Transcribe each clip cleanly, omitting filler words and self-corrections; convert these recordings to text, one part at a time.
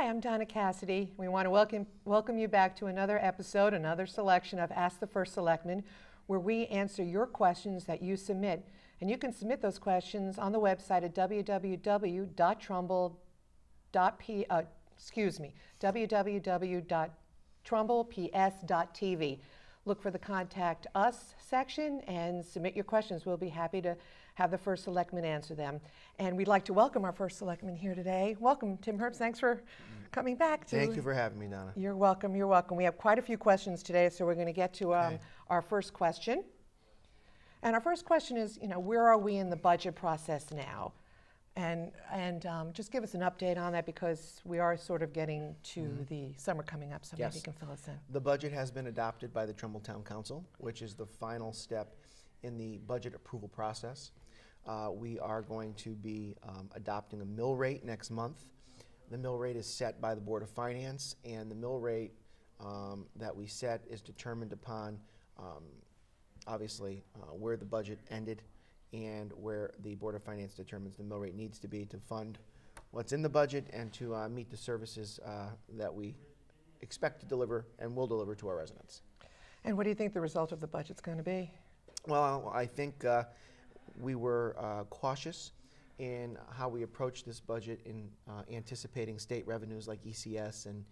I'm Donna Cassidy. We want to welcome you back to another episode, another selection of Ask the First Selectman, where we answer your questions that you submit. And you can submit those questions on the website at www.trumbleps.tv. Look for the Contact Us section and submit your questions. We'll be happy to have the First Selectman answer them. And we'd like to welcome our First Selectman here today. Welcome, Tim Herbst. Thanks for coming back. Thank you for having me, Donna. You're welcome. You're welcome. We have quite a few questions today, so we're going to get to our first question. And our first question is, where are we in the budget process now? And just give us an update on that, because we are sort of getting to the summer coming up, so maybe you can fill us in. The budget has been adopted by the Trumbull Town Council, which is the final step in the budget approval process. We are going to be adopting a mill rate next month. The mill rate is set by the Board of Finance, and the mill rate that we set is determined upon, obviously, where the budget ended and where the Board of Finance determines the mill rate needs to be to fund what's in the budget and to meet the services that we expect to deliver and will deliver to our residents. And what do you think the result of the budget's going to be? Well, I think we were cautious in how we approached this budget in anticipating state revenues like ECS and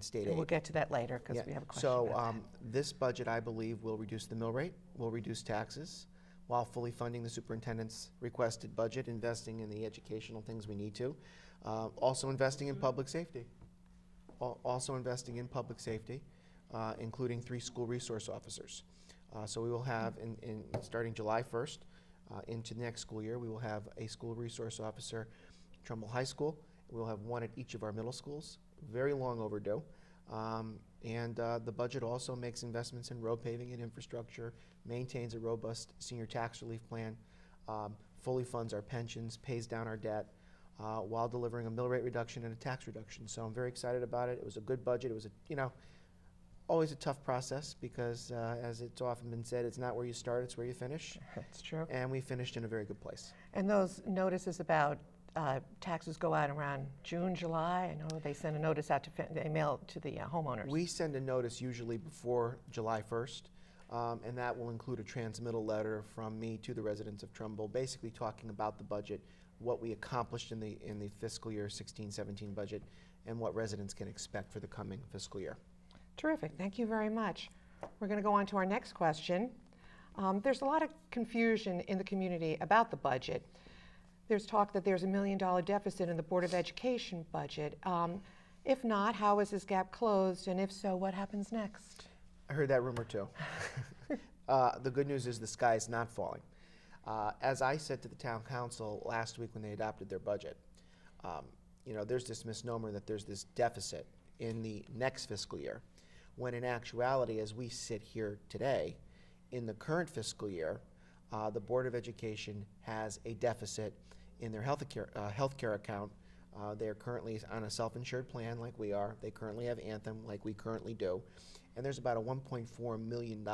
state aid. We'll get to that later, because we have a question about that. This budget, I believe, will reduce the mill rate, will reduce taxes, while fully funding the superintendent's requested budget, investing in the educational things we need to, also investing in public safety. Including 3 school resource officers. So we will have, starting July 1st into next school year, we will have a school resource officer at Trumbull High School. We will have 1 at each of our middle schools, very long overdue. The budget also makes investments in road paving and infrastructure, maintains a robust senior tax relief plan, fully funds our pensions, pays down our debt, while delivering a mill rate reduction and a tax reduction. So I'm very excited about it. It was a good budget. It was always a tough process, because as it's often been said, it's not where you start, it's where you finish. That's true. And we finished in a very good place. And those notices about taxes go out around June, July. I know they send a notice out they mail it to the homeowners. We send a notice usually before July 1st, and that will include a transmittal letter from me to the residents of Trumbull, basically talking about the budget, what we accomplished in the fiscal year 16-17 budget, and what residents can expect for the coming fiscal year. Terrific. Thank you very much. We're going to go on to our next question. There's a lot of confusion in the community about the budget. There's talk that there's $1 million deficit in the Board of Education budget. If not, how is this gap closed? And if so, what happens next? I heard that rumor too. The good news is the sky is not falling. As I said to the town council last week when they adopted their budget, there's this misnomer that there's this deficit in the next fiscal year, when in actuality, as we sit here today, in the current fiscal year, the Board of Education has a deficit in their healthcare account. They're currently on a self-insured plan like we are. They currently have Anthem like we currently do. And there's about a $1.4 million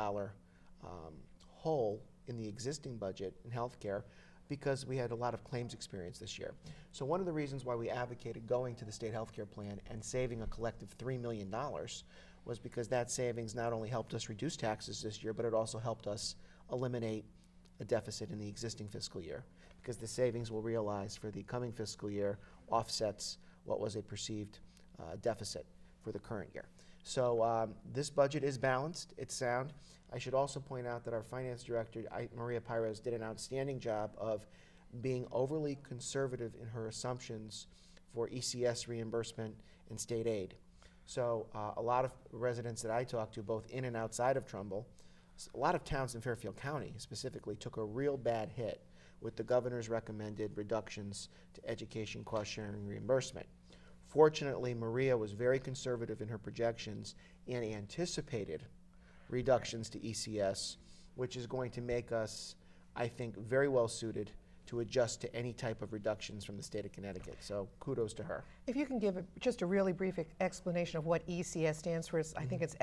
hole in the existing budget in healthcare, because we had a lot of claims experience this year. So one of the reasons why we advocated going to the state healthcare plan and saving a collective $3 million was because that savings not only helped us reduce taxes this year, but it also helped us eliminate a deficit in the existing fiscal year, because the savings we'll realize for the coming fiscal year offsets what was a perceived deficit for the current year. So this budget is balanced, it's sound. I should also point out that our finance director, Maria Pires, did an outstanding job of being overly conservative in her assumptions for ECS reimbursement and state aid. So a lot of residents that I talked to, both in and outside of Trumbull, a lot of towns in Fairfield County specifically, took a real bad hit with the governor's recommended reductions to education cost sharing reimbursement. Fortunately, Maria was very conservative in her projections and anticipated reductions to ECS, which is going to make us, I think, very well suited to adjust to any type of reductions from the state of Connecticut. So kudos to her. If you can give just a really brief explanation of what ECS stands for. I think it's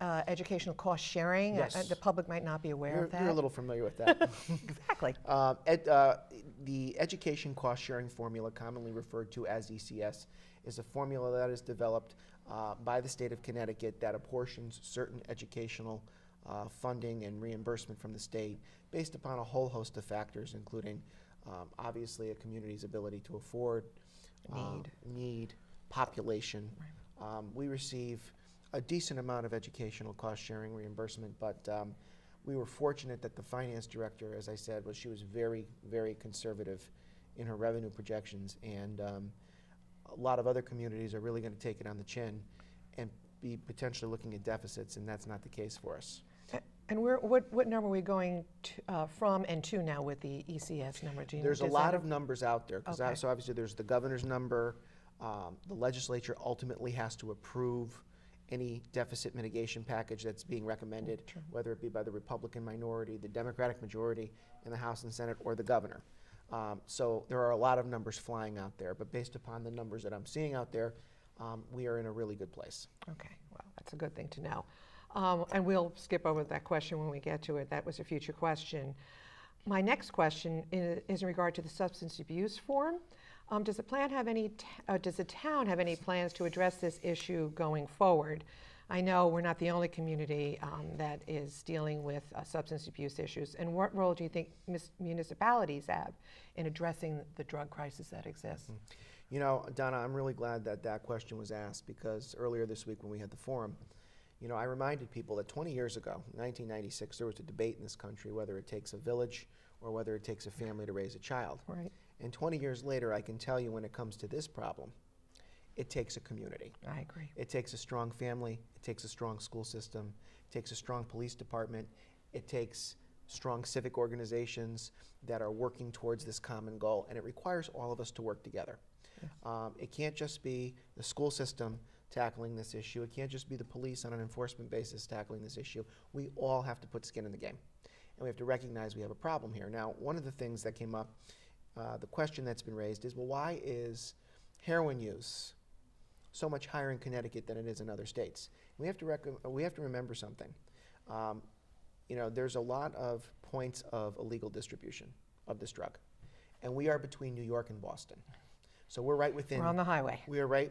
educational cost sharing. Yes. The public might not be aware of that. You're a little familiar with that. Exactly. The education cost sharing formula, commonly referred to as ECS, is a formula that is developed by the state of Connecticut that apportions certain educational funding and reimbursement from the state based upon a whole host of factors, including obviously a community's ability to afford, need, population. Right. We receive a decent amount of educational cost sharing reimbursement, but we were fortunate that the finance director, as I said, she was very, very conservative in her revenue projections, and a lot of other communities are really going to take it on the chin and be potentially looking at deficits, and that's not the case for us. And what number are we going to, from and to now with the ECS number? There's a lot of numbers out there. Okay. So obviously there's the governor's number. The legislature ultimately has to approve any deficit mitigation package that's being recommended, whether it be by the Republican minority, the Democratic majority in the House and Senate, or the governor. So there are a lot of numbers flying out there, but based upon the numbers that I'm seeing out there, we are in a really good place. Okay, well, that's a good thing to know. And we'll skip over that question when we get to it. That was a future question. My next question is in regard to the substance abuse forum. Does the town have any plans to address this issue going forward? I know we're not the only community that is dealing with substance abuse issues. And what role do you think municipalities have in addressing the drug crisis that exists? Mm-hmm. You know, Donna, I'm really glad that that question was asked, because earlier this week when we had the forum, you know, I reminded people that 20 years ago, 1996, there was a debate in this country whether it takes a village or whether it takes a family to raise a child. Right. And 20 years later, I can tell you when it comes to this problem, it takes a community. I agree. It takes a strong family. It takes a strong school system. It takes a strong police department. It takes strong civic organizations that are working towards this common goal, and it requires all of us to work together. Yes. It can't just be the school system tackling this issue. It can't just be the police on an enforcement basis tackling this issue. We all have to put skin in the game, and we have to recognize we have a problem here. Now, one of the things that came up, the question that's been raised is, well, why is heroin use so much higher in Connecticut than it is in other states? We have to remember something. You know, there's a lot of points of illegal distribution of this drug, and we are between New York and Boston. So we're right within. We're on the highway. We're right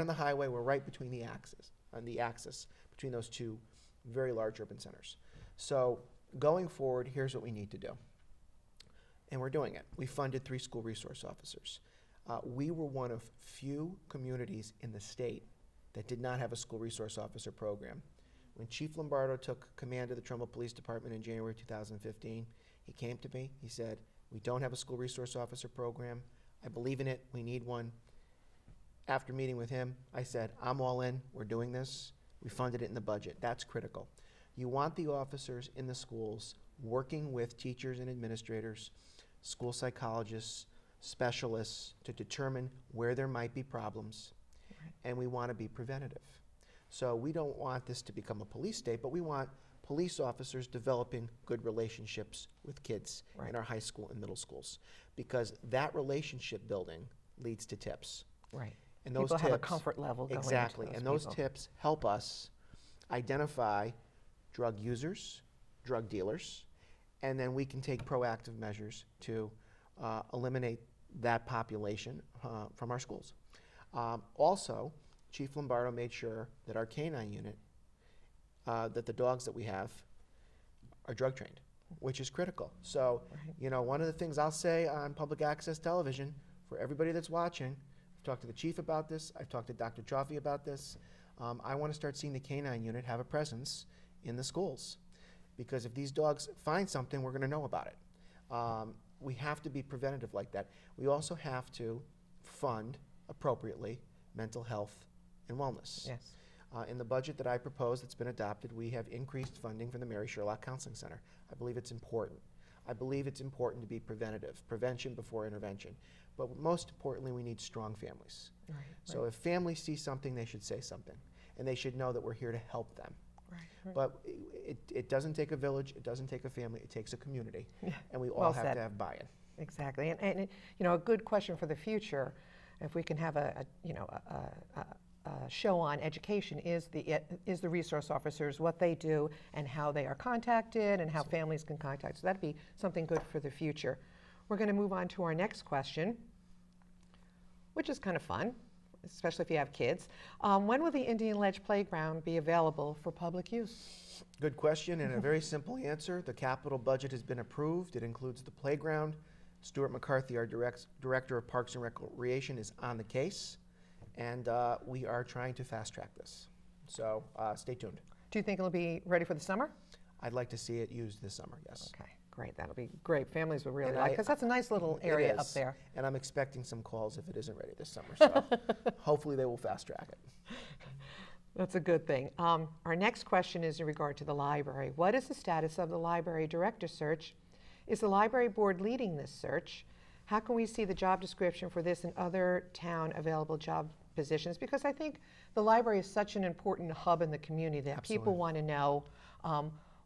on the highway. We're right between the axis between those two very large urban centers. So going forward, here's what we need to do, and we're doing it. We funded 3 school resource officers. We were one of few communities in the state that did not have a school resource officer program. When Chief Lombardo took command of the Trumbull Police Department in January 2015, he came to me. He said, "We don't have a school resource officer program. I believe in it. We need one." After meeting with him, I said, "I'm all in. We're doing this." We funded it in the budget. That's critical. You want the officers in the schools working with teachers and administrators, school psychologists, specialists to determine where there might be problems, right. And we want to be preventative. So we don't want this to become a police state, but we want police officers developing good relationships with kids, right. In our high school and middle schools, because that relationship building leads to tips. Right. And those people tips, have a comfort level going exactly, into those tips help us identify drug users, drug dealers, and then we can take proactive measures to eliminate that population from our schools. Also, Chief Lombardo made sure that our canine unit, that the dogs that we have are drug trained, which is critical. So, right. You know, one of the things I'll say on public access television for everybody that's watching, I've talked to the chief about this, I've talked to Dr. Chaffee about this, I want to start seeing the canine unit have a presence in the schools, because if these dogs find something, we're going to know about it. We have to be preventative like that. We also have to fund appropriately mental health and wellness. Yes. In the budget that I proposed that's been adopted, we have increased funding for the Mary Sherlock Counseling Center. I believe it's important. I believe it's important to be preventative, prevention before intervention. But most importantly, we need strong families. Right, so if families see something, they should say something. And they should know that we're here to help them. Right. But it doesn't take a village, it doesn't take a family, it takes a community. Yeah. And we all have to have buy-in. Exactly. And you know, a good question for the future, if we can have show on education is the resource officers, what they do and how they are contacted and how families can contact. So that'd be something good for the future. We're going to move on to our next question, which is kind of fun, especially if you have kids. When will the Indian Ledge Playground be available for public use? Good question, and a very simple answer. The capital budget has been approved. It includes the playground. Stuart McCarthy, our Director of Parks and Recreation, is on the case, and we are trying to fast track this. So stay tuned. Do you think it'll be ready for the summer? I'd like to see it used this summer, yes. Okay, great. That'll be great. Families will really And like, because that's a nice little It area is, up there. And I'm expecting some calls if it isn't ready this summer, so hopefully they will fast track it. That's a good thing. Our next question is in regard to the library. What is the status of the library director search? Is the library board leading this search? How can we see the job description for this and other town available job positions? Because I think the library is such an important hub in the community that Absolutely. people want to know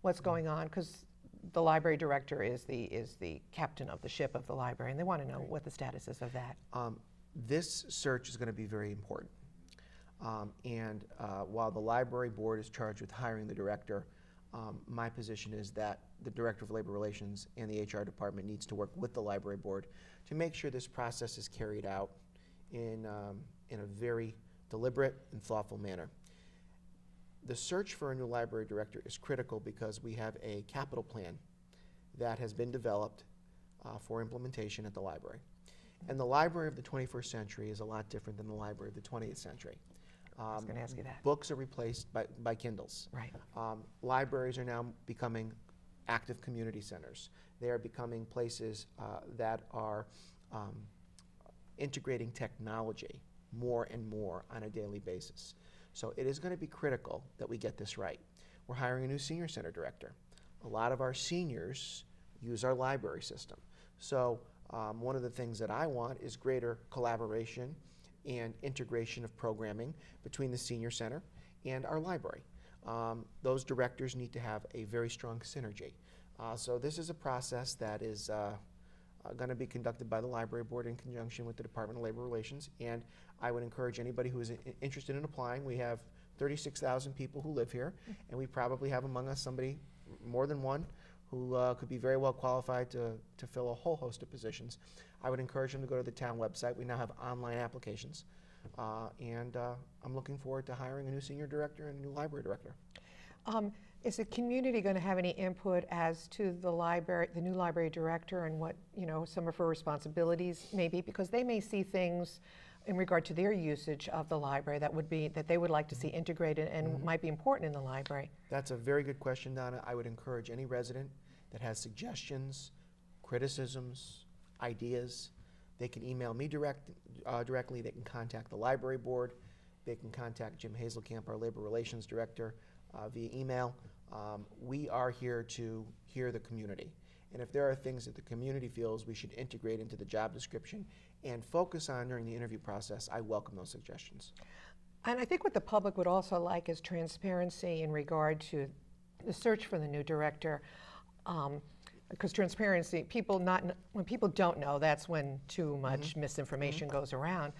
what's going on, because the library director is the captain of the ship of the library, and they want to know what the status is of that. This search is going to be very important. While the library board is charged with hiring the director, my position is that the Director of Labor Relations and the HR department needs to work with the library board to make sure this process is carried out in a very deliberate and thoughtful manner. The search for a new library director is critical because we have a capital plan that has been developed for implementation at the library. And the library of the 21st century is a lot different than the library of the 20th century. I was going to ask you that. Books are replaced by Kindles. Right. Libraries are now becoming active community centers. They are becoming places that are integrating technology more and more on a daily basis. So it is going to be critical that we get this right. We're hiring a new senior center director. A lot of our seniors use our library system. So one of the things that I want is greater collaboration and integration of programming between the senior center and our library. Those directors need to have a very strong synergy. So this is a process that is going to be conducted by the library board in conjunction with the Department of Labor Relations, and I would encourage anybody who is interested in applying. We have 36,000 people who live here, and we probably have among us somebody, more than one, who could be very well qualified to fill a whole host of positions. I would encourage them to go to the town website. We now have online applications, and I'm looking forward to hiring a new senior director and a new library director. Is the community going to have any input as to the library, the new library director, and what, some of her responsibilities may be? Because they may see things in regard to their usage of the library that they would like to see integrated and might be important in the library. That's a very good question, Donna. I would encourage any resident that has suggestions, criticisms, ideas, they can email me directly. They can contact the library board. They can contact Jim Hazelkamp, our labor relations director, via email. We are here to hear the community. And if there are things that the community feels we should integrate into the job description and focus on during the interview process, I welcome those suggestions. And I think what the public would also like is transparency in regard to the search for the new director. Because transparency, when people don't know, that's when too much misinformation goes around.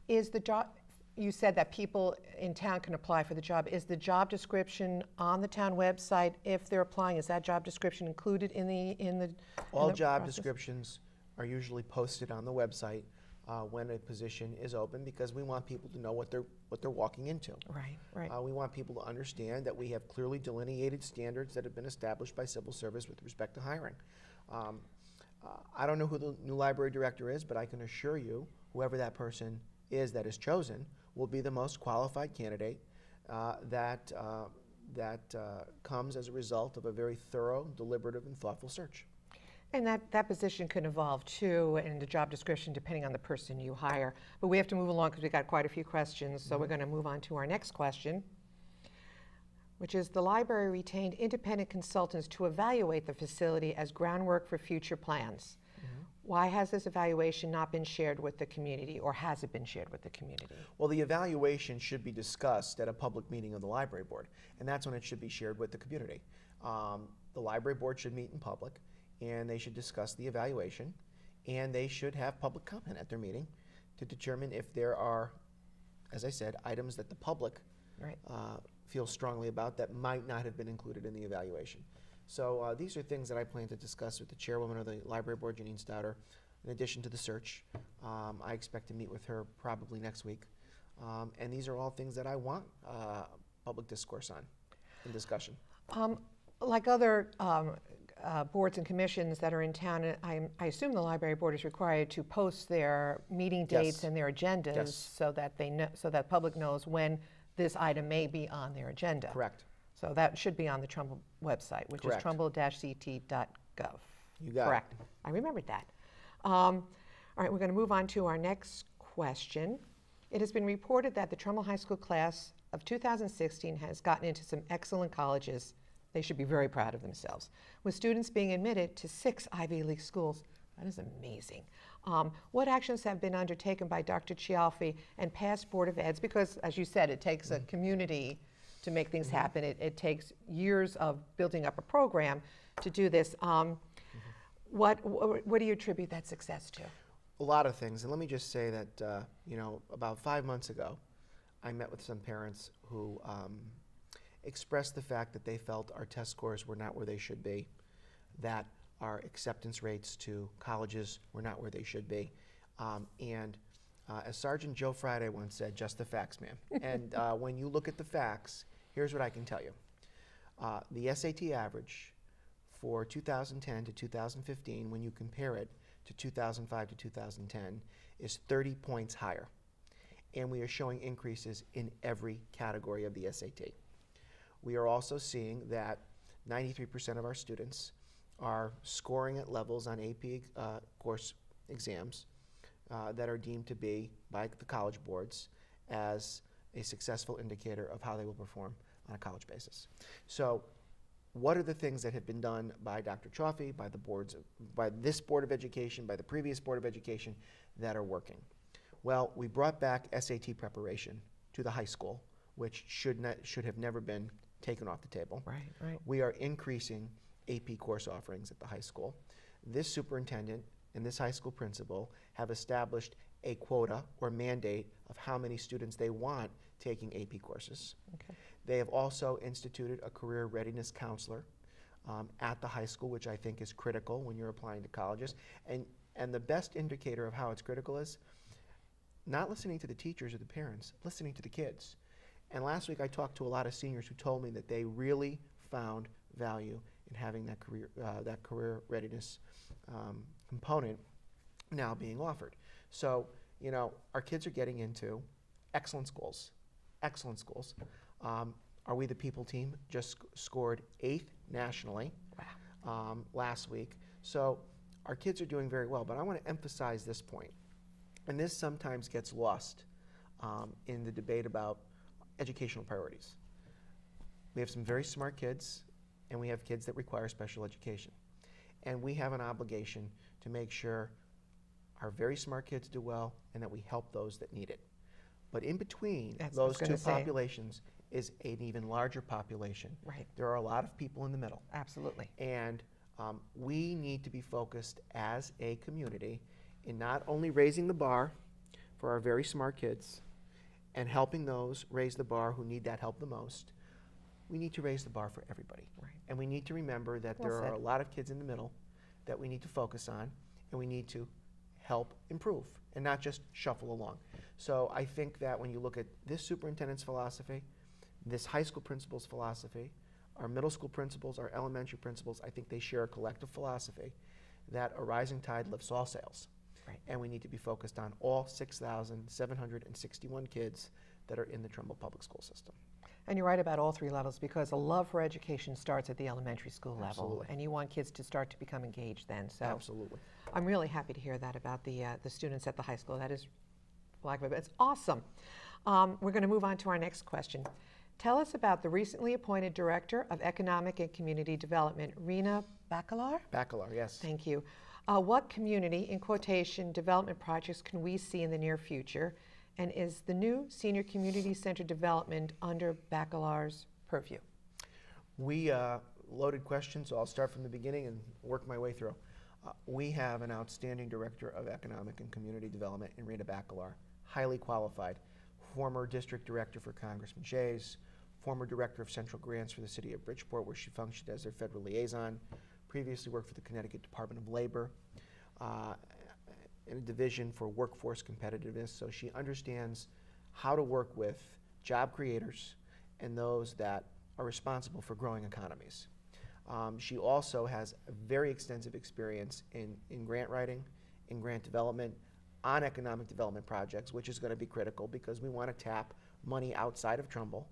Is the job? You said that people in town can apply for the job. Is the job description on the town website if they're applying? Is that job description included in the All job descriptions are usually posted on the website when a position is open, because we want people to know what they're walking into. Right, right. We want people to understand that we have clearly delineated standards that have been established by civil service with respect to hiring. I don't know who the new library director is, but I can assure you, whoever that person is that is chosen will be the most qualified candidate that comes as a result of a very thorough, deliberative, and thoughtful search. And that position can evolve too in the job description depending on the person you hire. But we have to move along because we've got quite a few questions, so we're going to move on to our next question, which is the library retained independent consultants to evaluate the facility as groundwork for future plans. Why has this evaluation not been shared with the community, or has it been shared with the community? Well, the evaluation should be discussed at a public meeting of the library board, and that's when it should be shared with the community. The library board should meet in public, and they should discuss the evaluation, and they should have public comment at their meeting to determine if there are as I said, items that the public Right. feels strongly about that might not have been included in the evaluation. So these are things that I plan to discuss with the chairwoman of the library board, Janine Stouter, in addition to the search. I expect to meet with her probably next week. And these are all things that I want public discourse on and discussion. Like other boards and commissions that are in town, I assume the library board is required to post their meeting dates Yes. and their agendas Yes. so that they know, so that public knows when this item may be on their agenda. Correct. So that should be on the Trumbull website, which Correct. is trumbull-ct.gov. You got it. Correct. I remembered that. All right, we're going to move on to our next question. It has been reported that the Trumbull High School class of 2016 has gotten into some excellent colleges. They should be very proud of themselves, with students being admitted to 6 Ivy League schools. That is amazing. What actions have been undertaken by Dr. Cialfi and past Board of Eds? Because, as you said, it takes a community to make things happen. It takes years of building up a program to do this. What do you attribute that success to? A lot of things, and let me just say that about 5 months ago, I met with some parents who expressed the fact that they felt our test scores were not where they should be, that our acceptance rates to colleges were not where they should be, and as Sergeant Joe Friday once said, "Just the facts, ma'am." And when you look at the facts, here's what I can tell you: the SAT average for 2010 to 2015, when you compare it to 2005 to 2010, is 30 points higher. And we are showing increases in every category of the SAT. We are also seeing that 93% of our students are scoring at levels on AP course exams that are deemed to be, by the college boards, as a successful indicator of how they will perform on a college basis. So what are the things that have been done by Dr. Cialfi, by the boards, by this Board of Education, by the previous Board of Education, that are working? Well, we brought back SAT preparation to the high school, which should have never been taken off the table. Right, right. We are increasing AP course offerings at the high school. This superintendent and this high school principal have established a quota or mandate of how many students they want taking AP courses. Okay. They have also instituted a career readiness counselor at the high school, which I think is critical when you're applying to colleges. And the best indicator of how it's critical is not listening to the teachers or the parents, listening to the kids. And last week I talked to a lot of seniors who told me that they really found value in having that career readiness component now being offered. So, our kids are getting into excellent schools, excellent schools. Are We the People team just scored 8th nationally last week. So our kids are doing very well, but I want to emphasize this point. And this sometimes gets lost in the debate about educational priorities. We have some very smart kids, and we have kids that require special education. And we have an obligation to make sure our very smart kids do well and that we help those that need it. But in between those two populations is an even larger population. Right. There are a lot of people in the middle. Absolutely. And we need to be focused as a community in not only raising the bar for our very smart kids and helping those raise the bar who need that help the most, we need to raise the bar for everybody. Right. And we need to remember that there are a lot of kids in the middle that we need to focus on, and we need to help improve and not just shuffle along. So I think that when you look at this superintendent's philosophy, this high school principal's philosophy, our middle school principals, our elementary principals, I think they share a collective philosophy that a rising tide lifts all sails. Right. And we need to be focused on all 6,761 kids that are in the Trumbull public school system. And you're right about all 3 levels, because a love for education starts at the elementary school level. Absolutely. And you want kids to start to become engaged then. So Absolutely. I'm really happy to hear that about the students at the high school. That is, it's awesome. We're going to move on to our next question. Tell us about the recently appointed Director of Economic and Community Development, Rena Bacalar? Bacalar, yes. Thank you. What community, in quotation, development projects can we see in the near future? And is the new Senior Community Center development under Bacalar's purview? We loaded questions, so I'll start from the beginning and work my way through. We have an outstanding Director of Economic and Community Development in Rena Bacalar, highly qualified, former district director for Congressman Shays, former director of central grants for the city of Bridgeport, where she functioned as their federal liaison, previously worked for the Connecticut Department of Labor in a division for workforce competitiveness, so she understands how to work with job creators and those that are responsible for growing economies. She also has a very extensive experience in grant writing, in grant development, on economic development projects, which is going to be critical because we want to tap money outside of Trumbull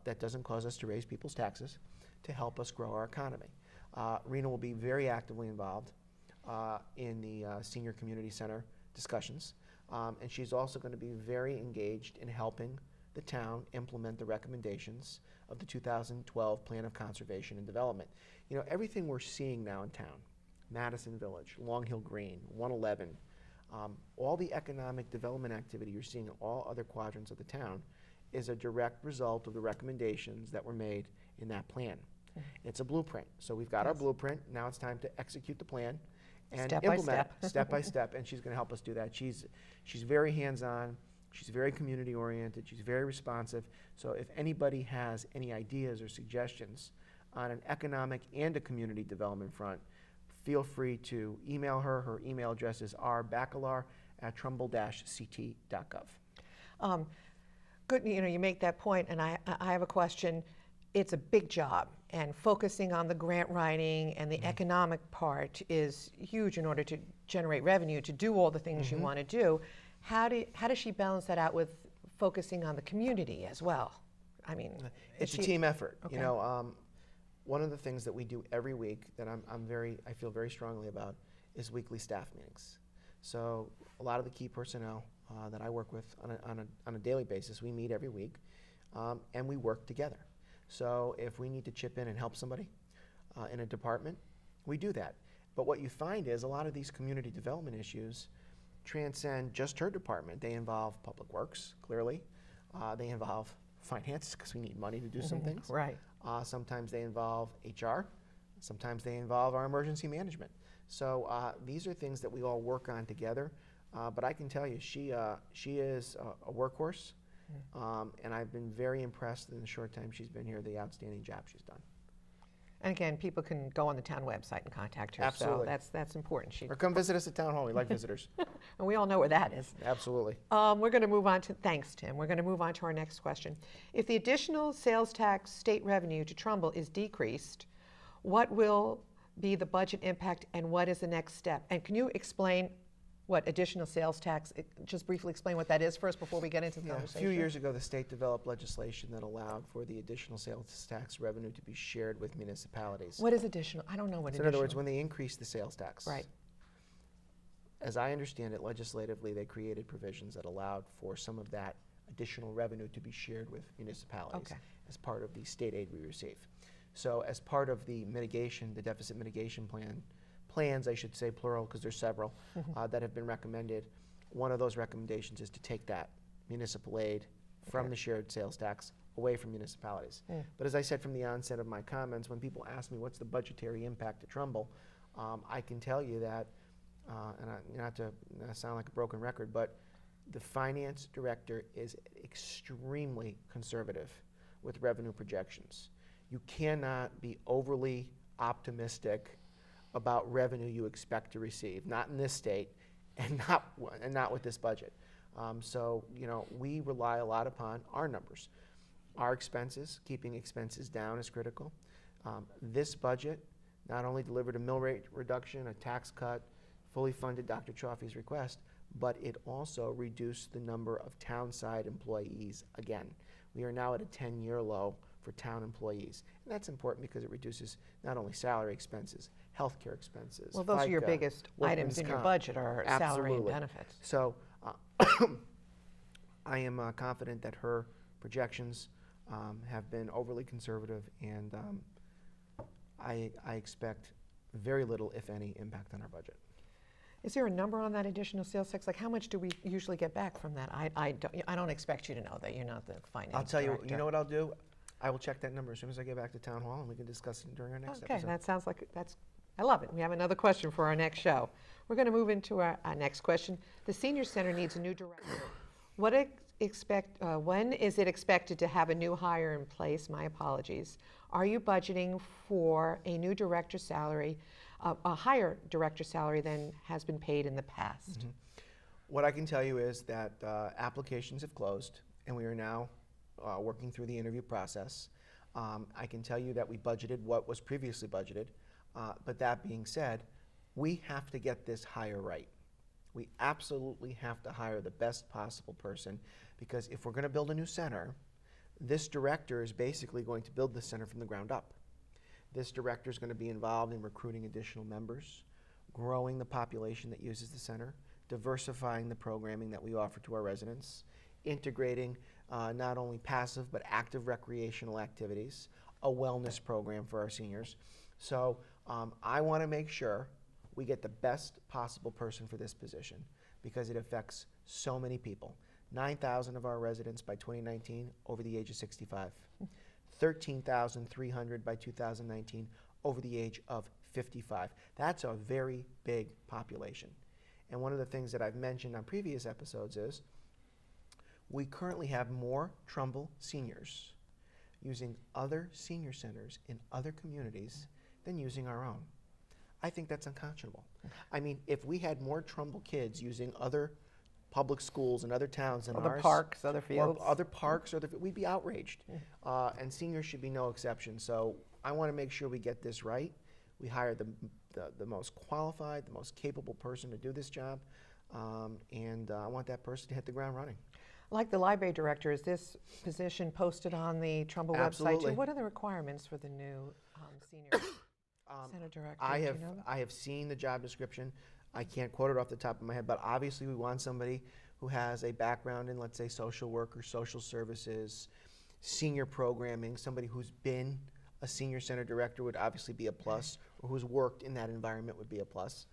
that doesn't cause us to raise people's taxes to help us grow our economy. Rena will be very actively involved in the Senior Community Center discussions, and she's also going to be very engaged in helping the town implement the recommendations of the 2012 Plan of Conservation and Development. You know, everything we're seeing now in town, Madison Village, Long Hill Green, 111, all the economic development activity you're seeing in all other quadrants of the town is a direct result of the recommendations that were made in that plan. It's a blueprint. So we've got our blueprint. Now it's time to execute the plan and Step by implement step. it step by step, and she's going to help us do that. She's very hands-on. She's very community-oriented. She's very responsive. So if anybody has any ideas or suggestions on an economic and a community development front, feel free to email her. Her email address is rbacalar@trumbull-ct.gov. Good, you know, you make that point, and I have a question. It's a big job, and focusing on the grant writing and the economic part is huge in order to generate revenue, to do all the things you want to do. How does she balance that out with focusing on the community as well? I mean, it's a team effort. Okay. You know, one of the things that we do every week that I feel very strongly about is weekly staff meetings. So a lot of the key personnel that I work with on a daily basis, we meet every week, and we work together. So if we need to chip in and help somebody in a department, we do that. But what you find is a lot of these community development issues transcend just her department. They involve public works, clearly. They involve finance, because we need money to do some things. Right. Sometimes they involve HR. Sometimes they involve our emergency management. So these are things that we all work on together. But I can tell you, she is a workhorse. And I've been very impressed in the short time she's been here, the outstanding job she's done. And again, people can go on the town website and contact her. Absolutely. So that's important. Or come visit us at Town Hall. We like visitors. And we all know where that is. Absolutely. We're going to move on to, thanks, Tim. We're going to move on to our next question. If the additional sales tax state revenue to Trumbull is decreased, what will be the budget impact and what is the next step? And can you explain what additional sales tax, just briefly explain what that is first before we get into the conversation? A few years ago, the state developed legislation that allowed for the additional sales tax revenue to be shared with municipalities. What is additional? I don't know what So additional. in other words, when they increased the sales tax, Right. as I understand it, legislatively, they created provisions that allowed for some of that additional revenue to be shared with municipalities as part of the state aid we receive. So as part of the mitigation, the deficit mitigation plans, I should say plural, because there's several, that have been recommended. One of those recommendations is to take that municipal aid from the shared sales tax away from municipalities. But as I said from the onset of my comments, when people ask me what's the budgetary impact to Trumbull, I can tell you that, not to sound like a broken record, but the finance director is extremely conservative with revenue projections. You cannot be overly optimistic about revenue you expect to receive, not in this state, and not with this budget. So, you know, we rely a lot upon our numbers. Our expenses, keeping expenses down is critical. This budget not only delivered a mill rate reduction, a tax cut, fully funded Dr. Chaffee's request, but it also reduced the number of town-side employees again. We are now at a 10-year low for town employees. And that's important because it reduces not only salary expenses, healthcare expenses. Well, those are your FICA, biggest items in your budget are salary and benefits. So I am confident that her projections have been overly conservative, and I expect very little, if any, impact on our budget. Is there a number on that additional sales tax? Like, how much do we usually get back from that? I don't expect you to know that. You're not the finance I'll tell director. you know what I'll do? I will check that number as soon as I get back to Town Hall, and we can discuss it during our next Okay, episode. that sounds like, I love it. We have another question for our next show. We're going to move into our next question. The Senior Center needs a new director. What when is it expected to have a new hire in place? My apologies. Are you budgeting for a new director's salary, a higher director's salary than has been paid in the past? What I can tell you is that applications have closed, and we are now working through the interview process. I can tell you that we budgeted what was previously budgeted, but that being said, we have to get this hire right. We absolutely have to hire the best possible person, because if we're going to build a new center, this director is basically going to build the center from the ground up. This director is going to be involved in recruiting additional members, growing the population that uses the center, diversifying the programming that we offer to our residents, integrating not only passive but active recreational activities, a wellness program for our seniors. So I want to make sure we get the best possible person for this position, because it affects so many people. 9,000 of our residents by 2019 over the age of 65. 13,300 by 2019 over the age of 55. That's a very big population. And one of the things that I've mentioned on previous episodes is we currently have more Trumbull seniors using other senior centers in other communities than using our own. I think that's unconscionable. I mean, if we had more Trumbull kids using other public schools in other towns than Other ours, parks, other fields. or other parks, we'd be outraged. And seniors should be no exception. So I want to make sure we get this right. We hire the most qualified, the most capable person to do this job, and I want that person to hit the ground running. Like the library director, is this position posted on the Trumbull website Absolutely. too? What are the requirements for the new senior center director? I Do have you know that? I have seen the job description. I can't quote it off the top of my head, but obviously we want somebody who has a background in, let's say, social work or social services, senior programming. Somebody who's been a senior center director would obviously be a plus, or who's worked in that environment would be a plus.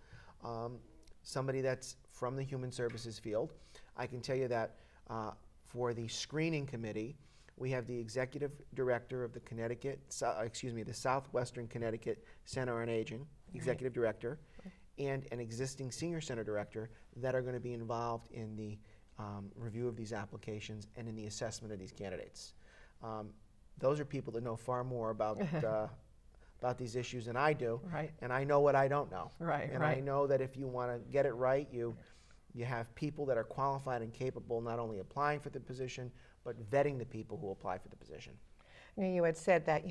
Somebody that's from the human services field. I can tell you that for the screening committee, we have the executive director of the the Southwestern Connecticut Center on Aging, executive director, and an existing senior center director that are going to be involved in the review of these applications and in the assessment of these candidates. Those are people that know far more about these issues than I do, Right. and I know what I don't know. Right, and right. I know that if you want to get it right, you have people that are qualified and capable, not only applying for the position, but vetting the people who apply for the position. You had said that,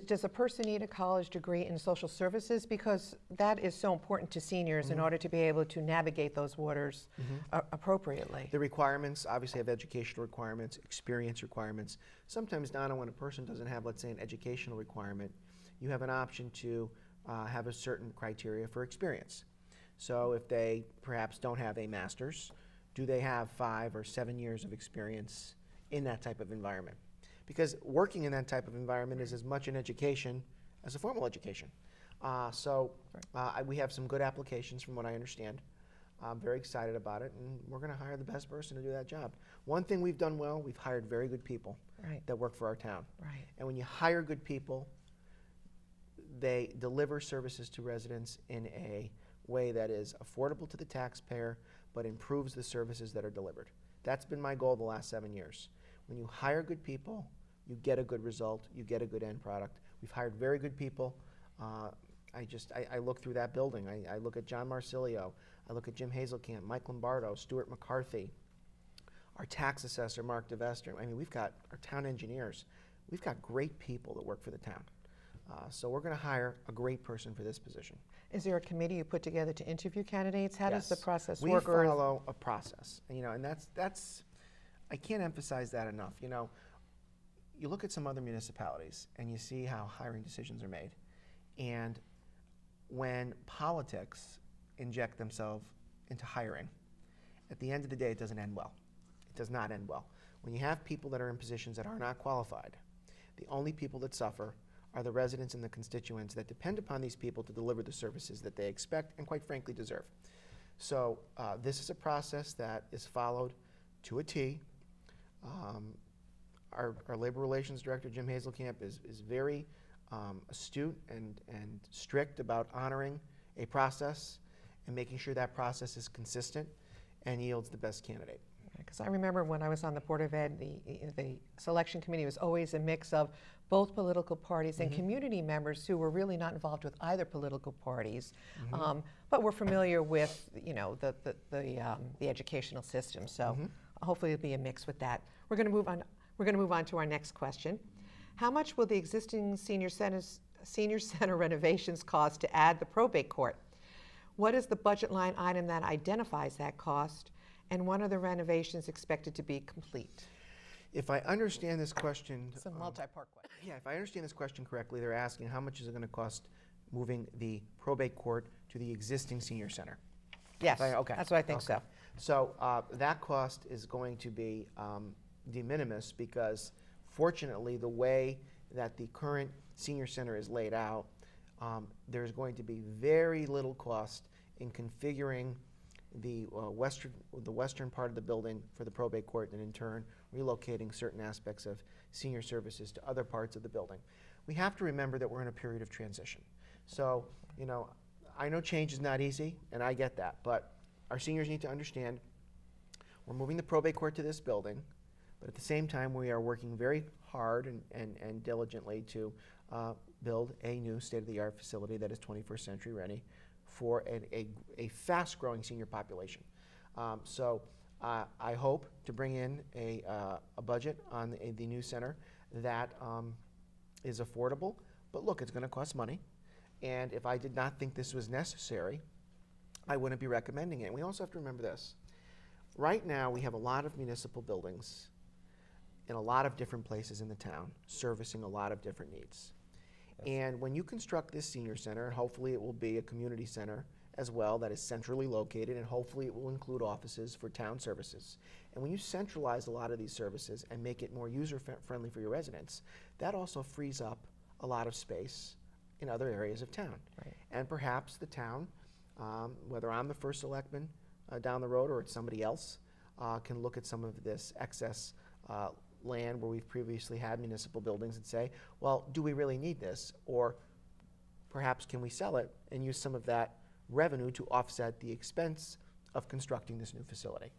does a person need a college degree in social services? Because that is so important to seniors in order to be able to navigate those waters appropriately. The requirements obviously have educational requirements, experience requirements. Sometimes, Donna, when a person doesn't have, let's say, an educational requirement, you have an option to have a certain criteria for experience. So if they perhaps don't have a master's, do they have 5 or 7 years of experience in that type of environment? Because working in that type of environment is as much an education as a formal education. We have some good applications from what I understand. I'm very excited about it, and we're going to hire the best person to do that job. One thing we've done well, we've hired very good people that work for our town. Right. And when you hire good people, they deliver services to residents in a way that is affordable to the taxpayer, but improves the services that are delivered. That's been my goal the last 7 years. When you hire good people, you get a good result, you get a good end product. We've hired very good people. I look through that building. I look at John Marsilio, I look at Jim Hazelkamp, Mike Lombardo, Stuart McCarthy, our tax assessor, Mark DeVester. I mean, we've got our town engineers. We've got great people that work for the town. So we're going to hire a great person for this position. Is there a committee you put together to interview candidates? How does the process We work? follow a process, and that's I can't emphasize that enough. You look at some other municipalities and you see how hiring decisions are made, and when politics inject themselves into hiring, at the end of the day, it doesn't end well. It does not end well. When you have people that are in positions that are not qualified, the only people that suffer are the residents and the constituents that depend upon these people to deliver the services that they expect and, quite frankly, deserve. So this is a process that is followed to a T. Our labor relations director, Jim Hazelkamp, is very astute and strict about honoring a process and making sure that process is consistent and yields the best candidate. Because I remember when I was on the Board of Ed, the selection committee was always a mix of both political parties and community members who were really not involved with either political parties, but were familiar with, you know, the educational system. So hopefully it'll be a mix with that. We're going to move on. We're going to move on to our next question. How much will the existing senior center renovations cost to add the probate court? What is the budget line item that identifies that cost? And when are the renovations expected to be complete? If I understand this question, It's a multi-part question. yeah, if I understand this question correctly, they're asking how much is it going to cost moving the probate court to the existing senior center? Yes, Okay. that's what I think so. So that cost is going to be de minimis because fortunately the way that the current senior center is laid out, there's going to be very little cost in configuring the western part of the building for the probate court, and in turn relocating certain aspects of senior services to other parts of the building. We have to remember that we're in a period of transition. So, you know, I know change is not easy, and I get that, but our seniors need to understand we're moving the probate court to this building, but at the same time we are working very hard and diligently to build a new state-of-the-art facility that is 21st century ready for a fast-growing senior population. So I hope to bring in a budget on the new center that is affordable, but look, it's going to cost money, and if I did not think this was necessary, I wouldn't be recommending it. And we also have to remember this. Right now, we have a lot of municipal buildings in a lot of different places in the town, servicing a lot of different needs. And when you construct this senior center, and hopefully it will be a community center as well that is centrally located, and hopefully it will include offices for town services. And when you centralize a lot of these services and make it more user-friendly for your residents, that also frees up a lot of space in other areas of town. Right. And perhaps the town, whether I'm the first selectman down the road or it's somebody else, can look at some of this excess land where we've previously had municipal buildings and say, well, do we really need this? Or perhaps can we sell it and use some of that revenue to offset the expense of constructing this new facility?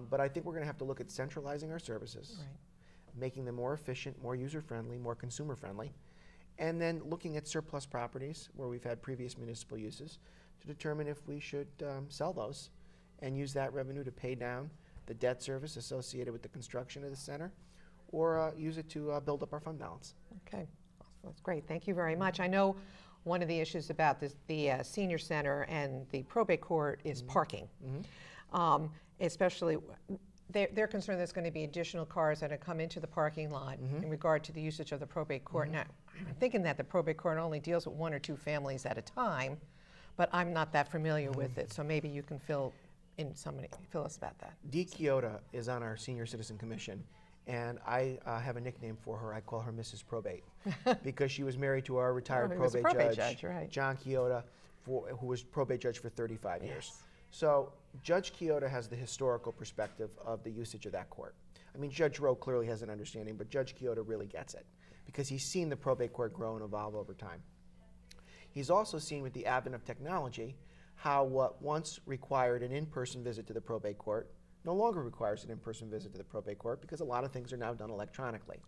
But I think we're going to have to look at centralizing our services, Right. making them more efficient, more user-friendly, more consumer-friendly, and then looking at surplus properties where we've had previous municipal uses to determine if we should sell those and use that revenue to pay down the debt service associated with the construction of the center, or use it to build up our fund balance. Okay, that's great. Thank you very much. I know one of the issues about this, the senior center and the probate court is parking. Especially, they're concerned there's going to be additional cars that are come into the parking lot in regard to the usage of the probate court. Now, I'm thinking that the probate court only deals with 1 or 2 families at a time, but I'm not that familiar with it, so maybe you can fill us about that. Dee Chioda is on our Senior Citizen Commission, and I have a nickname for her. I call her Mrs. Probate because she was married to our retired he was a probate probate judge, right. John Chioda, who was probate judge for 35 years. So Judge Chioda has the historical perspective of the usage of that court. I mean, Judge Rowe clearly has an understanding, but Judge Chioda really gets it because he's seen the probate court grow and evolve over time. He's also seen with the advent of technology how what once required an in-person visit to the probate court no longer requires an in-person visit to the probate court because a lot of things are now done electronically.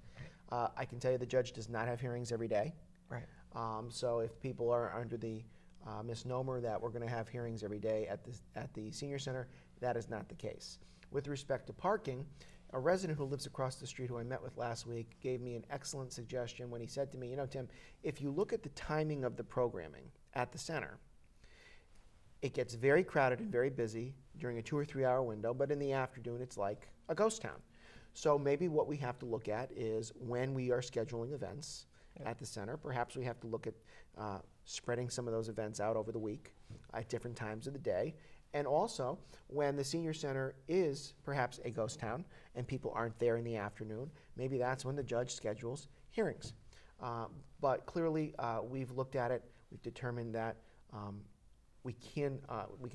I can tell you the judge does not have hearings every day. Right. So if people are under the misnomer that we're going to have hearings every day at the senior center, that is not the case. With respect to parking, a resident who lives across the street who I met with last week gave me an excellent suggestion when he said to me, you know, Tim, if you look at the timing of the programming at the center, it gets very crowded and very busy during a 2 or 3 hour window, but in the afternoon it's like a ghost town. So maybe what we have to look at is when we are scheduling events at the center, perhaps we have to look at spreading some of those events out over the week at different times of the day. And also, when the senior center is perhaps a ghost town and people aren't there in the afternoon, maybe that's when the judge schedules hearings. But clearly, we've looked at it, we've determined that we can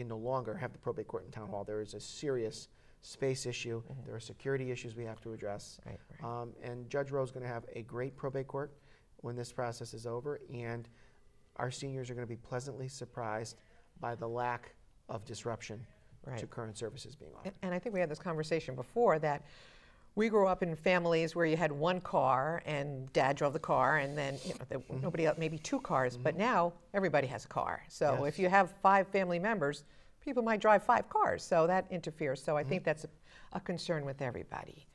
no longer have the probate court in town hall. There is a serious space issue. There are security issues we have to address. Right. And Judge Rowe is going to have a great probate court when this process is over, and our seniors are going to be pleasantly surprised by the lack of disruption Right. to current services being offered. And I think we had this conversation before that we grew up in families where you had one car and dad drove the car, and then nobody else, maybe two cars, but now everybody has a car. So Yes. if you have 5 family members, people might drive 5 cars, so that interferes. So I think that's a concern with everybody.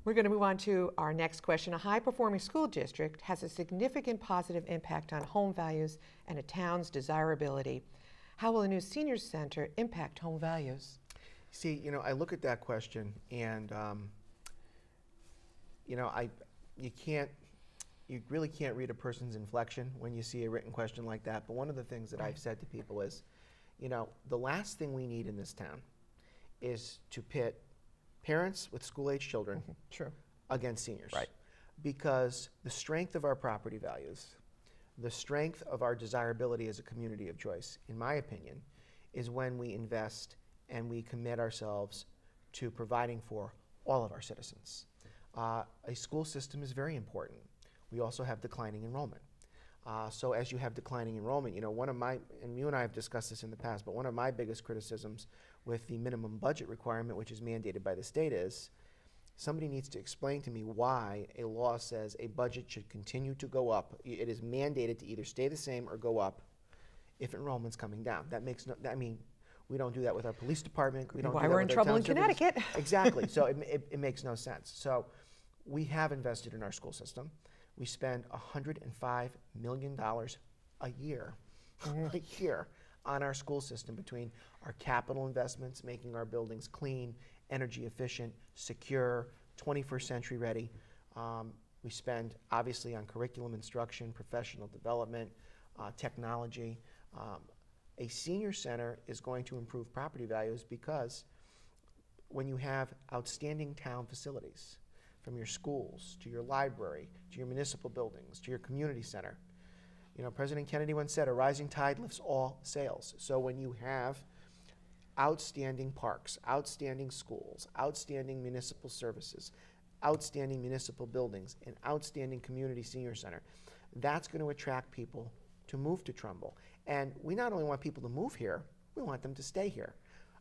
We're going to move on to our next question. A high-performing school district has a significant positive impact on home values and a town's desirability. How will a new senior center impact home values? See, I look at that question, and you really can't read a person's inflection when you see a written question like that. But one of the things that I've said to people is, the last thing we need in this town is to pit parents with school-age children True. against seniors. Right. Because the strength of our property values, the strength of our desirability as a community of choice, in my opinion, is when we invest and we commit ourselves to providing for all of our citizens. A school system is very important. We also have declining enrollment. So as you have declining enrollment, and you and I have discussed this in the past, but one of my biggest criticisms with the minimum budget requirement, which is mandated by the state, is somebody needs to explain to me why a law says a budget should continue to go up. It is mandated to either stay the same or go up if enrollment's coming down. That makes no, we don't do that with our police department. We don't do Why that we're in with our trouble in town services. Connecticut. Exactly. So it makes no sense. So we have invested in our school system. We spend $105 million a year, on our school system between our capital investments, making our buildings clean, energy efficient, secure, 21st century ready. We spend obviously on curriculum instruction, professional development, technology. A senior center is going to improve property values because when you have outstanding town facilities, from your schools to your library to your municipal buildings to your community center, President Kennedy once said, a rising tide lifts all sails. So when you have outstanding parks, outstanding schools, outstanding municipal services, outstanding municipal buildings, and outstanding community senior center, that's going to attract people to move to Trumbull. And we not only want people to move here, we want them to stay here.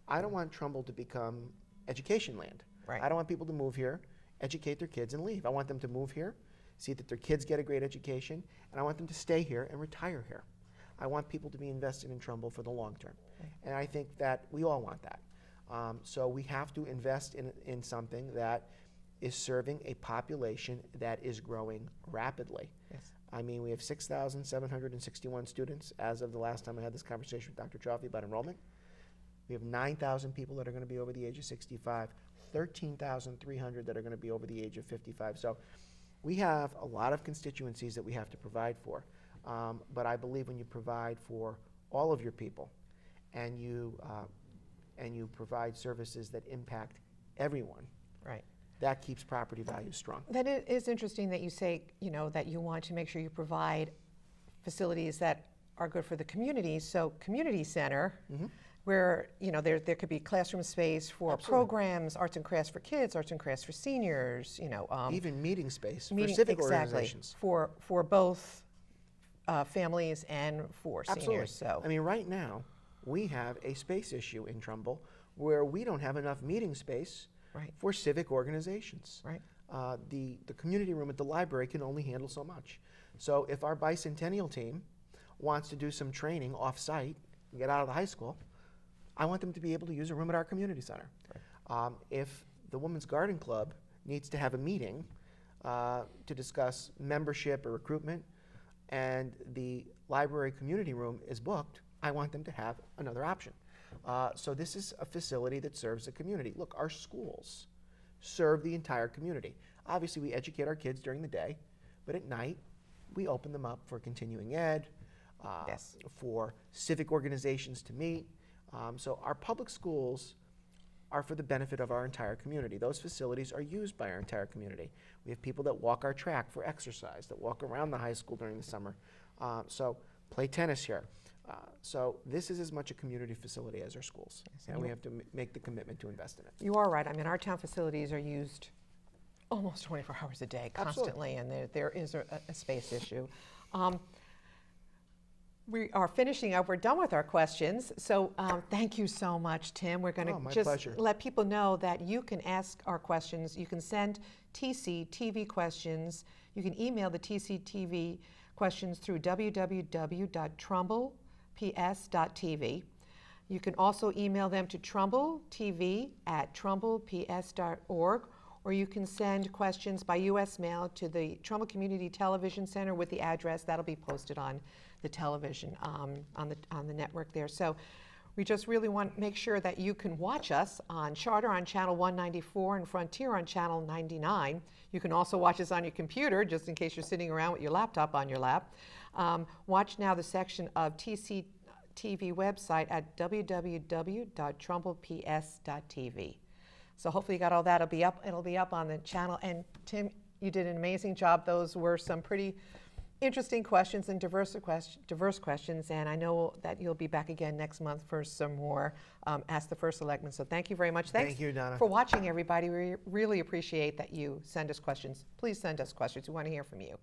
I don't want Trumbull to become education land. Right. I don't want people to move here, educate their kids, and leave. I want them to move here, see that their kids get a great education, and I want them to stay here and retire here. I want people to be invested in Trumbull for the long term. Right. And I think that we all want that. So we have to invest in something that is serving a population that is growing rapidly. Yes. I mean, we have 6,761 students as of the last time I had this conversation with Dr. Chaffee about enrollment. We have 9,000 people that are going to be over the age of 65, 13,300 that are going to be over the age of 55. So we have a lot of constituencies that we have to provide for. But I believe when you provide for all of your people and you provide services that impact everyone, Right. that keeps property values strong. That is interesting that you say, that you want to make sure you provide facilities that are good for the community. So community center, where, there could be classroom space for Absolutely. programs, arts and crafts for kids, arts and crafts for seniors, Even meeting space for civic organizations. For both families and for Absolutely. seniors. So I mean, right now, we have a space issue in Trumbull where we don't have enough meeting space Right. for civic organizations. Right. The community room at the library can only handle so much. So if our bicentennial team wants to do some training off-site, get out of the high school, I want them to be able to use a room at our community center. Right. If the Women's Garden Club needs to have a meeting to discuss membership or recruitment, and the library community room is booked, I want them to have another option. So this is a facility that serves the community. Look, our schools serve the entire community. Obviously, we educate our kids during the day, but at night, we open them up for continuing ed, Yes. for civic organizations to meet. So our public schools are for the benefit of our entire community. Those facilities are used by our entire community. We have people that walk our track for exercise, that walk around the high school during the summer. So play tennis here. So this is as much a community facility as our schools, Yes, and we have to make the commitment to invest in it. You are right. I mean, our town facilities are used almost 24 hours a day, constantly, and there is a space issue. We are finishing up. We're done with our questions. So thank you so much, Tim. We're going to my just pleasure. let people know that you can ask our questions. You can send TCTV questions. You can email the TCTV questions through www.trumbleps.tv. You can also email them to trumbletv@trumbleps.org, or you can send questions by U.S. mail to the Trumbull Community Television Center with the address. That'll be posted on the television, on the network there. So we just really want to make sure that you can watch us on Charter on Channel 194 and Frontier on Channel 99. You can also watch us on your computer, just in case you're sitting around with your laptop on your lap. Watch now the section of TCTV website at www.trumbleps.tv. So hopefully you got all that. It'll be up on the channel. And Tim, you did an amazing job. Those were some pretty interesting questions and diverse questions, and I know that you'll be back again next month for some more Ask the First Selectman. So thank you very much. Thanks Thank you, Donna. for watching, everybody. We really appreciate that you send us questions. Please send us questions. We want to hear from you.